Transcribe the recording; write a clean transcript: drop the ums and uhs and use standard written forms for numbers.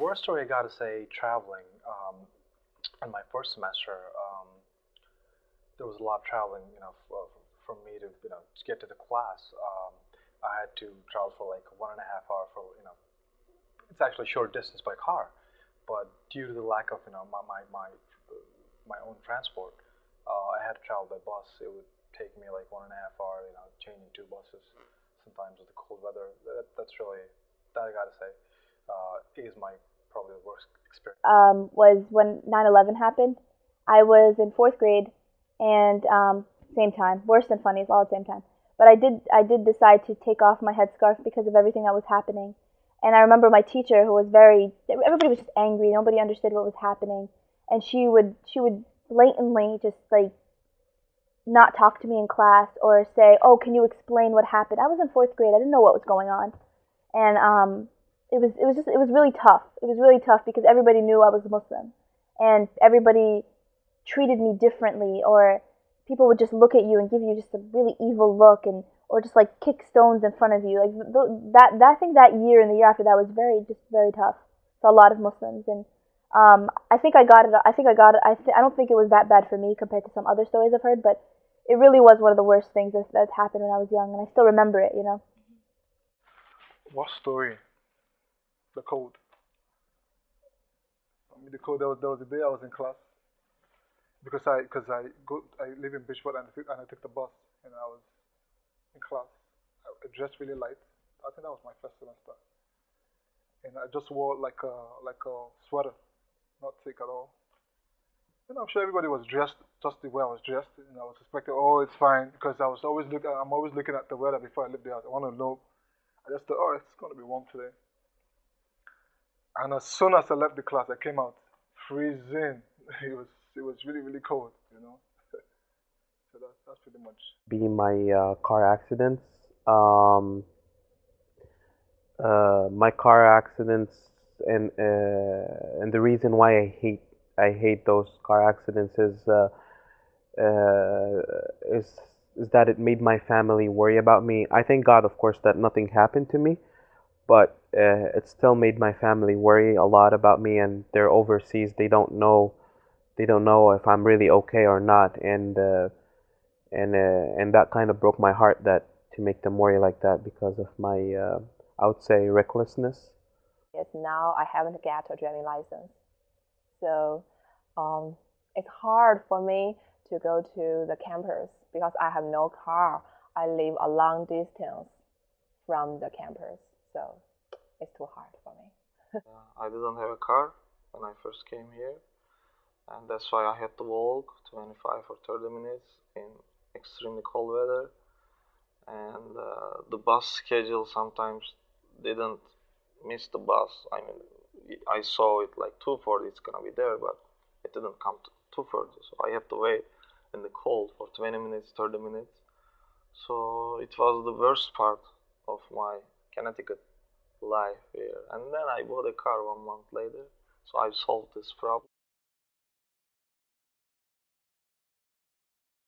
Worst story I gotta say, traveling. In my first semester, there was a lot of traveling. For me to to get to the class, I had to travel for like 1.5 hour for it's actually short distance by car, but due to the lack of my own transport, I had to travel by bus. It would take me like 1.5 hour, changing two buses, sometimes with the cold weather. That's really that I gotta say is my probably the worst experience. Was when 9/11 happened. I was in fourth grade, and same time, worse than funny, it's all at the same time. But I did decide to take off my headscarf because of everything that was happening. And I remember my teacher, who was very, everybody was just angry. Nobody understood what was happening, and she would blatantly just like not talk to me in class or say, "Oh, can you explain what happened?" I was in fourth grade. I didn't know what was going on, and it was really tough. It was really tough because everybody knew I was Muslim, and everybody treated me differently, or people would just look at you and give you just a really evil look, and or just like kick stones in front of you. Like that I think that year and the year after that was very tough for a lot of Muslims, and I think I got it. I think I got it. I don't think it was that bad for me compared to some other stories I've heard, but it really was one of the worst things that's happened when I was young, and I still remember it. What story? The code. I mean, the code. There was a day I was in class because I live in Bridgeport and I took the bus and I was in class. I dressed really light. I think that was my first semester, and I just wore like a sweater, not thick at all. And I'm sure everybody was dressed just the way I was dressed, and I was expecting, oh, it's fine, because I'm always looking at the weather before I leave the house. I want to know. I just thought, oh, it's gonna be warm today. And as soon as I left the class, I came out freezing. It was really really cold. So that's pretty much. Be my car accidents. Um, my car accidents, and the reason why I hate those car accidents uh, is is that it made my family worry about me. I thank God, of course, that nothing happened to me, but it still made my family worry a lot about me, and they're overseas. They don't know if I'm really okay or not, and that kind of broke my heart, that to make them worry like that because of my I would say recklessness. Yes, now I haven't got a driving license, so um, it's hard for me to go to the campus because I have no car. I live a long distance from the campus, so it's too hard for me. I didn't have a car when I first came here, and that's why I had to walk 25 or 30 minutes in extremely cold weather. And the bus schedule sometimes didn't miss the bus. I mean, I saw it like 2:40, it's gonna be there, but it didn't come to 2:40, so I had to wait in the cold for 20 minutes, 30 minutes. So it was the worst part of my Connecticut life here. And then I bought a car 1 month later, so I solved this problem.